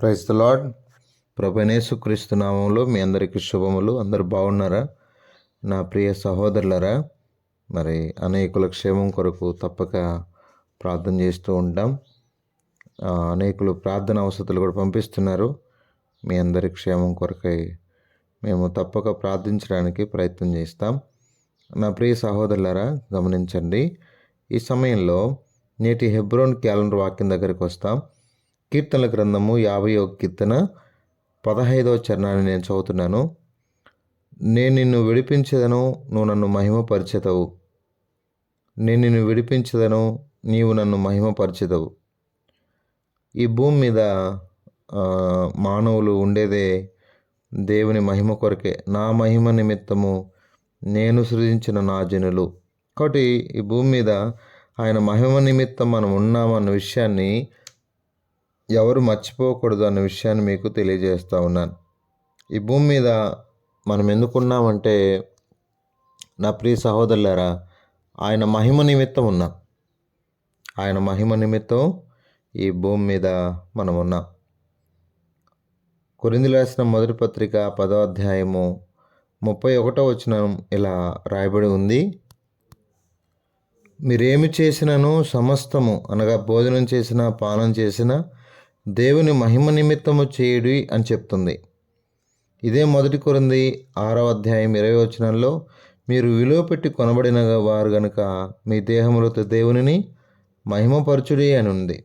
Praise the lord. ప్రభువైన యేసుక్రీస్తు నామములో మీ అందరికీ శుభములు. అందరూ బాగున్నారా? నా ప్రియ సహోదరులారా, మరి అనేకుల క్షేమం కొరకు తప్పక ప్రార్థన చేస్తూ ఉంటాం. అనేకులు ప్రార్థన అవసరాలు కూడా పంపిస్తున్నారు. మీ అందరి క్షేమం కొరకై మేము తప్పక ప్రార్థించడానికి ప్రయత్నం చేస్తాం. నా ప్రియ సహోదరులారా, గమనించండి. ఈ సమయంలో నేటి హెబ్రోన్ క్యాలెండర్ వాక్యం దగ్గరికి వస్తాం. కీర్తనల గ్రంథము 50వ కీర్తన 15వ చరణాన్ని నేను చదువుతున్నాను. నేను నిన్ను విడిపించదను, నువ్వు నన్ను మహిమపరిచెదవు. నేను నిన్ను విడిపించదను, నీవు నన్ను మహిమపరిచెదవు. ఈ భూమి మీద మానవులు ఉండేదే దేవుని మహిమ కొరకే. నా మహిమ నిమిత్తము నేను సృజించిన నా జనులు. కాబట్టి ఈ భూమి మీద ఆయన మహిమ నిమిత్తం మనం ఉన్నామన్న విషయాన్ని ఎవరు మర్చిపోకూడదు అన్న విషయాన్ని మీకు తెలియజేస్తూ ఉన్నాను. ఈ భూమి మీద మనం ఎందుకున్నామంటే, నా ప్రియ సహోదరులారా, ఆయన మహిమ నిమిత్తం ఉన్నాం. ఆయన మహిమ నిమిత్తం ఈ భూమి మీద మనం ఉన్నాం. కొరింథీయులకు రాసిన మొదటి పత్రిక 10వ అధ్యాయము 31వ వచనం ఇలా రాయబడి ఉంది. మీరేమి చేసినను సమస్తము, అనగా భోజనం చేసినా పానం చేసినా దేవుని మహిమ నిమిత్తము చేయుడి అని చెప్తుంది. ఇదే మొదటి కొరింథీ 6వ అధ్యాయం 20వ వచనంలో, మీరు విలువ పెట్టి కొనబడిన వారు గనుక మీ దేహములతో దేవునిని మహిమపరచుడి అని ఉంది.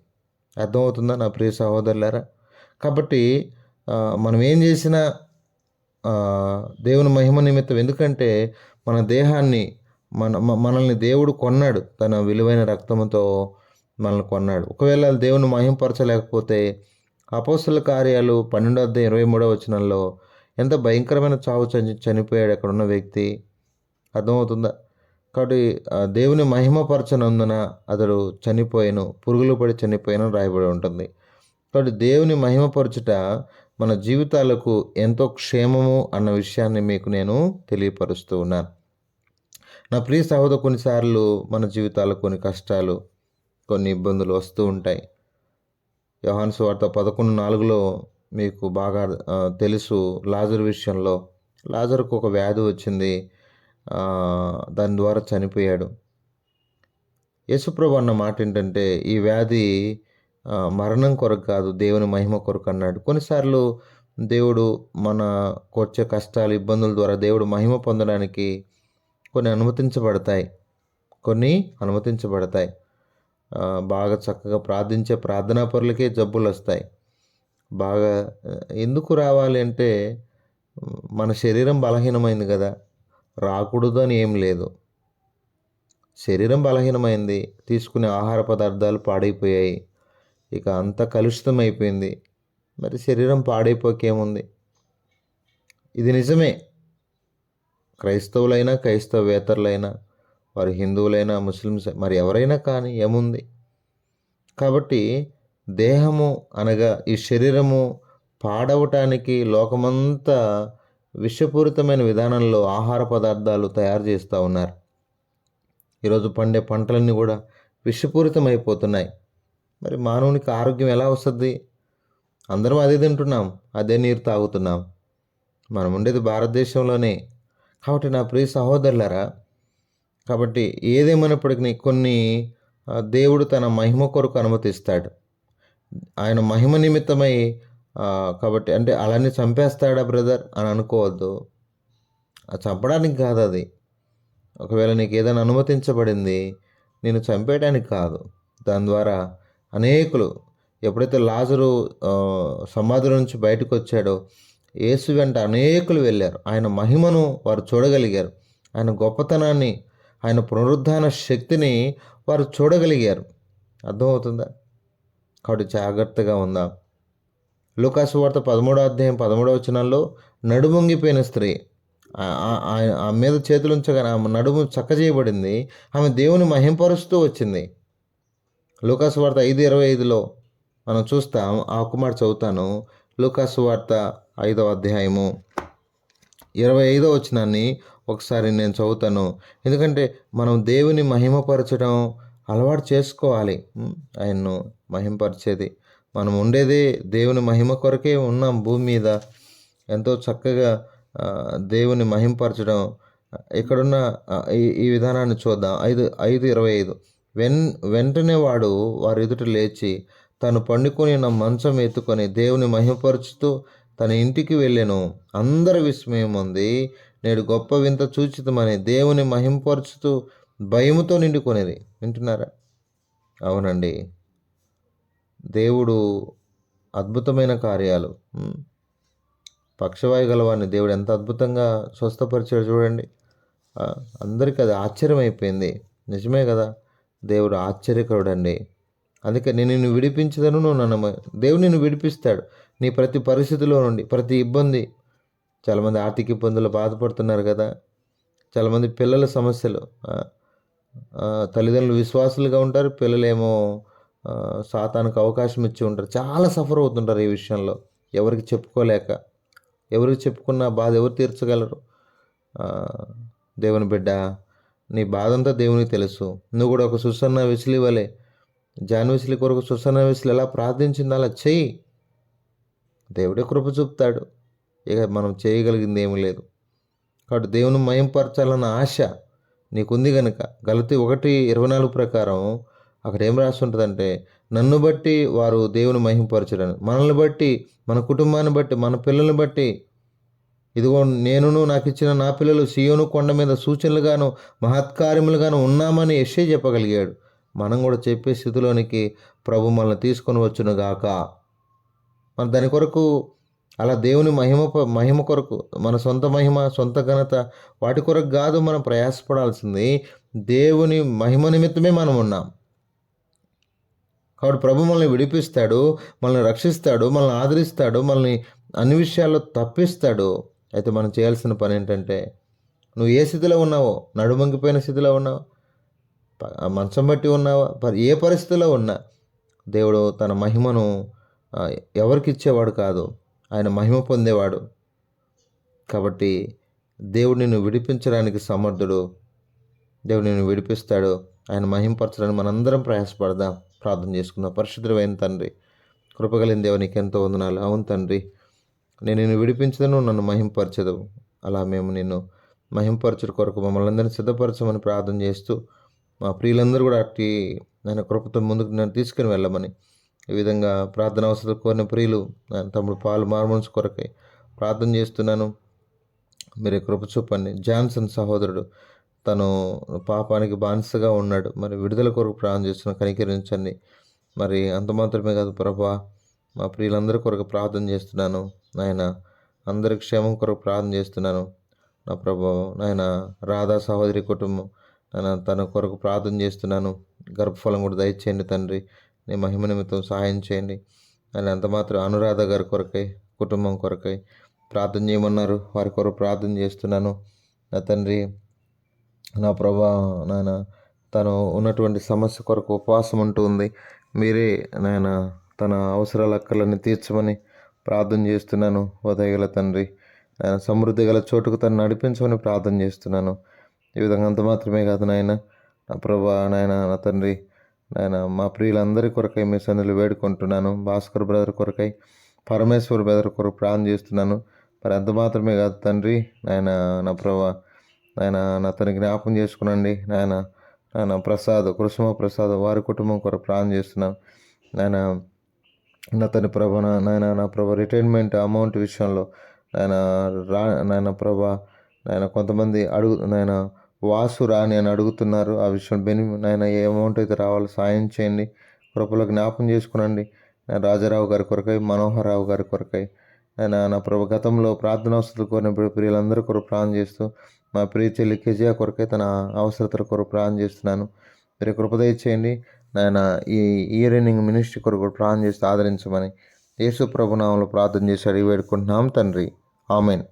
అర్థమవుతుందా నా ప్రియ సహోదరులారా? కాబట్టి మనం ఏం చేసినా దేవుని మహిమ నిమిత్తం. ఎందుకంటే మన దేహాన్ని మనల్ని దేవుడు కొన్నాడు. తన విలువైన రక్తముతో మనల్ని కొన్నాడు. ఒకవేళ దేవుని మహిమపరచలేకపోతే అపోస్తలుల కార్యాలు 12వ అధ్యాయం 23వ వచనంలో ఎంత భయంకరమైన చావు చనిపోయాడు అక్కడ ఉన్న వ్యక్తి. అర్థమవుతుందా? కాబట్టి దేవుని మహిమపరచనందున అతడు చనిపోయాను, పురుగులు పడి చనిపోయాను రాయబడి ఉంటుంది. కాబట్టి దేవుని మహిమపరచుట మన జీవితాలకు ఎంతో క్షేమము అన్న విషయాన్ని మీకు నేను తెలియపరుస్తూ ఉన్నాను. నా ప్రియ సహోదరు, కొన్నిసార్లు మన జీవితాలకు కొన్ని కష్టాలు, కొన్ని ఇబ్బందులు వస్తూ ఉంటాయి. యోహాను సువార్త 11:4లో మీకు బాగా తెలుసు. లాజరు విషయంలో లాజరుకు ఒక వ్యాధి వచ్చింది, దాని ద్వారా చనిపోయాడు. యేసుప్రభు అన్న మాట ఏంటంటే, ఈ వ్యాధి మరణం కొరకు కాదు, దేవుని మహిమ కొరకు అన్నాడు. కొన్నిసార్లు దేవుడు మనకు వచ్చే కష్టాలు, ఇబ్బందుల ద్వారా దేవుడు మహిమ పొందడానికి కొన్ని అనుమతించబడతాయి. బాగా చక్కగా ప్రార్థించే ప్రార్థనా పరులకే జబ్బులు వస్తాయి. బాగా ఎందుకు రావాలి అంటే, మన శరీరం బలహీనమైంది కదా, రాకూడదు అని ఏం లేదు. శరీరం బలహీనమైంది, తీసుకునే ఆహార పదార్థాలు పాడైపోయాయి, ఇక అంతా కలుషితం అయిపోయింది. మరి శరీరం పాడైపోకేముంది? ఇది నిజమే. క్రైస్తవులైనా క్రైస్తవేతరులైనా, వారు హిందువులైనా ముస్లిమ్స్, మరి ఎవరైనా కానీ ఏముంది? కాబట్టి దేహము అనగా ఈ శరీరము పాడవటానికి లోకమంతా విషపూరితమైన విధానంలో ఆహార పదార్థాలు తయారు చేస్తూ ఉన్నారు. ఈరోజు పండే పంటలన్నీ కూడా విషపూరితమైపోతున్నాయి. మరి మానవునికి ఆరోగ్యం ఎలా వస్తుంది? అందరం అదే తింటున్నాం, అదే నీరు తాగుతున్నాం. మనం ఉండేది భారతదేశంలోనే. కాబట్టి నా ప్రియ సహోదరులారా, కాబట్టి ఏదేమైనప్పటికీ కొన్ని దేవుడు తన మహిమ కొరకు అనుమతిస్తాడు. ఆయన మహిమ నిమిత్తమై. కాబట్టి అంటే అలానే చంపేస్తాడా బ్రదర్ అని అనుకోవద్దు. చంపడానికి కాదు అది. ఒకవేళ నీకు ఏదైనా అనుమతించబడింది, నేను చంపేయడానికి కాదు. దాని ద్వారా అనేకులు, ఎప్పుడైతే లాజరు సమాధి నుంచి బయటకు వచ్చాడో, యేసు వెంట అనేకులు వెళ్ళారు. ఆయన మహిమను వారు చూడగలిగారు. ఆయన గొప్పతనాన్ని, ఆయన పునరుద్ధాన శక్తిని వారు చూడగలిగారు. అర్థమవుతుందా? కాబట్టి జాగ్రత్తగా ఉందాం. లూకాసు వార్త 13వ అధ్యాయం 13వ వచనంలో, నడుమొంగిపోయిన స్త్రీ, ఆమె మీద చేతులు ఉంచగానే ఆమె నడుము చక్కజేయబడింది. ఆమె దేవుని మహింపరుస్తూ వచ్చింది. లూకాసు వార్త 5:25లో మనం చూస్తాం. ఆ కుమార్ చదువుతాను. లూకాసు వార్త 5వ అధ్యాయము 25వ వచనాన్ని ఒకసారి నేను చదువుతాను. ఎందుకంటే మనం దేవుని మహిమపరచడం అలవాటు చేసుకోవాలి. ఆయన్ను మహిమపరిచేది మనం ఉండేదే దేవుని మహిమ కొరకే ఉన్నాం భూమి మీద. ఎంతో చక్కగా దేవుని మహింపరచడం. ఇక్కడున్న ఈ విధానాన్ని చూద్దాం. 5:25 వెంటనే వాడు వారి ఎదుట లేచి తను పండుకొని ఉన్న మంచం ఎత్తుకొని దేవుని మహిమపరుచుతూ తన ఇంటికి వెళ్ళెను. అందరి విస్మయం ఉంది. నేడు గొప్ప వింత చూచితమని దేవుని మహిమపరుచుతూ భయముతో నిండుకొనేది. వింటున్నారా? అవునండి, దేవుడు అద్భుతమైన కార్యాలు. పక్షవాయు గలవాడిని దేవుడు ఎంత అద్భుతంగా స్వస్థపరిచాడు చూడండి. అందరికీ అది ఆశ్చర్యమైపోయింది. నిజమే కదా, దేవుడు ఆశ్చర్యకరుడండి. అందుకే నేను నిన్ను విడిపించదను, నువ్వు నన్ను దేవుడు నిన్ను విడిపిస్తాడు నీ ప్రతి పరిస్థితిలో నుండి, ప్రతి ఇబ్బంది. చాలామంది ఆర్థిక ఇబ్బందులు బాధపడుతున్నారు కదా, చాలామంది పిల్లల సమస్యలు. తల్లిదండ్రులు విశ్వాసులుగా ఉంటారు, పిల్లలేమో సాతానుకు అవకాశం ఇచ్చి ఉంటారు. చాలా సఫర్ అవుతుంటారు ఈ విషయంలో, ఎవరికి చెప్పుకోలేక. ఎవరికి చెప్పుకున్న బాధ ఎవరు తీర్చగలరు? దేవుని బిడ్డ, నీ బాధ అంతా దేవునికి తెలుసు. నువ్వు కూడా ఒక సుసన్న విసిలి వలె, జాన్ విసిలి కొరకు సుసన్న విసిలి ఎలా ప్రార్థించింది అలా చెయ్యి, దేవుడే కృప చూపుతాడు. ఇక మనం చేయగలిగింది ఏమీ లేదు. కాబట్టి దేవుని మయంపరచాలన్న ఆశ నీకుంది కనుక గలతీ 1:24 ప్రకారం అక్కడ ఏం రాసి ఉంటుందంటే, నన్ను బట్టి వారు దేవుని మహింపరచడని. మనల్ని బట్టి, మన కుటుంబాన్ని బట్టి, మన పిల్లల్ని బట్టి, ఇదిగో నేనును నాకు ఇచ్చిన నా పిల్లలు సియోను కొండ మీద సూచనలుగాను మహత్కార్యములుగాను ఉన్నామని యెషయా చెప్పగలిగాడు. మనం కూడా చెప్పే స్థితిలోనికి ప్రభు మనల్ని తీసుకొని వచ్చునుగాక. మన దాని కొరకు అలా దేవుని మహిమ కొరకు, మన సొంత మహిమ, సొంత ఘనత వాటి కొరకు కాదు మనం ప్రయాసపడాల్సింది. దేవుని మహిమ నిమిత్తమే మనం ఉన్నాం. కాబట్టి ప్రభు మనల్ని విడిపిస్తాడు, మనల్ని రక్షిస్తాడు, మనల్ని ఆదరిస్తాడు, మనల్ని అన్ని విషయాల్లో తప్పిస్తాడు. అయితే మనం చేయాల్సిన పని ఏంటంటే, నువ్వు ఏ స్థితిలో ఉన్నావో, నడుమంగిపోయిన స్థితిలో ఉన్నావా, మంచం బట్టి ఉన్నావా, ఏ పరిస్థితిలో ఉన్నా దేవుడు తన మహిమను ఎవరికి ఇచ్చేవాడు కాదు, ఆయన మహిమ పొందేవాడు. కాబట్టి దేవుడు నిన్ను విడిపించడానికి సమర్థుడు. దేవుడు నిన్ను విడిపిస్తాడు. ఆయన మహింపరచడానికి మనందరం ప్రయాసపడదాం. ప్రార్థన చేసుకుందాం. పరిశుద్ధమైన తండ్రి, కృపగలిగిన దేవ, నీకు ఎంతో వందనాలు. అవును తండ్రి, నేను నిన్ను విడిపించదను, నన్ను మహింపరచదు. అలా మేము నిన్ను మహింపరచుడు కొరకు మమ్మల్ని అందరినీ సిద్ధపరచమని ప్రార్థన చేస్తూ, మా ప్రియులందరూ కూడా అట్టి నేను కృపతో ముందుకు నన్ను తీసుకుని వెళ్ళమని, ఈ విధంగా ప్రార్థన అవసరం కోరిన ప్రియులు తమ్ముడు పాలు మార్మన్స్ కొరకై ప్రార్థన చేస్తున్నాను. మీరు కృప చూపండి. జాన్సన్ సహోదరుడు తను పాపానికి బానిసగా ఉన్నాడు, మరి విడుదల కొరకు ప్రార్థన చేస్తున్న, కనికరించండి. మరి అంత మాత్రమే కాదు ప్రభా, మా ప్రియులందరి కొరకు ప్రార్థన చేస్తున్నాను నాయన. అందరి క్షేమం కొరకు ప్రార్థన చేస్తున్నాను నా ప్రభా. నాయన రాధా సహోదరి కుటుంబం నాయన, తన కొరకు ప్రార్థన చేస్తున్నాను. గర్భఫలం కూడా దయచేయండి తండ్రి. నీ మహిమ నిమిత్తం సహాయం చేయండి. ఆయన అంత మాత్రం అనురాధ గారి కొరకై, కుటుంబం కొరకై ప్రార్థన చేయమన్నారు, వారి కొరకు ప్రార్థన చేస్తున్నాను నా తండ్రి. నా ప్రభా నాయన, తను ఉన్నటువంటి సమస్య కొరకు ఉపవాసం ఉంటుంది. మీరే నాయన తన అవసరాల అక్కర్లన్నీ తీర్చమని ప్రార్థన చేస్తున్నాను. ఉదయగల తండ్రి, ఆయన సమృద్ధి గల చోటుకు తను నడిపించమని ప్రార్థన చేస్తున్నాను. ఈ విధంగా అంత మాత్రమే కాదు నాయన, నా ప్రభా నాయన, నా తండ్రి నాయన, మా ప్రియులందరి కొరకై మీ సన్నిధిలో వేడుకుంటున్నాను. భాస్కర్ బ్రదర్ కొరకై, పరమేశ్వర్ బ్రదర్ కొరకు ప్రార్థన చేస్తున్నాను. మరి అంత మాత్రమే కాదు తండ్రి నాయన, నా ప్రభా నాయన, నా తన జ్ఞాపకం చేసుకునండి నాయన. నాయన ప్రసాద్, కుసుమ ప్రసాద్ వారి కుటుంబం కొరకు ప్రార్థన చేస్తున్నాను నాయన. నా తన ప్రభ నాయన, నా ప్రభ రిటైర్మెంట్ అమౌంట్ విషయంలో నాయన ప్రభా నాయన, కొంతమంది నాయన వాసు రాని అని అడుగుతున్నారు. ఆ విషయం నాయన ఏ అమౌంట్ అయితే రావాలో సాయం చేయండి. కృపలో జ్ఞాపకం చేసుకునండి. రాజారావు గారి కొరకై, మనోహరరావు గారి కొరకై నా ప్రభు గతంలో ప్రార్థన అవసరాలు కోరిన ప్రియులందరూ కొరకు ప్రార్థన చేస్తూ, మా ప్రియ చెల్లి కెజియా కొరకై తన అవసరతల కొరకు ప్రార్థన చేస్తున్నాను. మీరు కృపదయ చేయండి నాయన. ఈ ఇయర్ ఎండింగ్ మినిస్ట్రీ కొరకు ప్రార్థన చేస్తూ ఆదరించమని యేసు ప్రభు నామములో ప్రార్థన చేసి అడిగి వేడుకుంటున్నాం తండ్రి. ఆమెన్.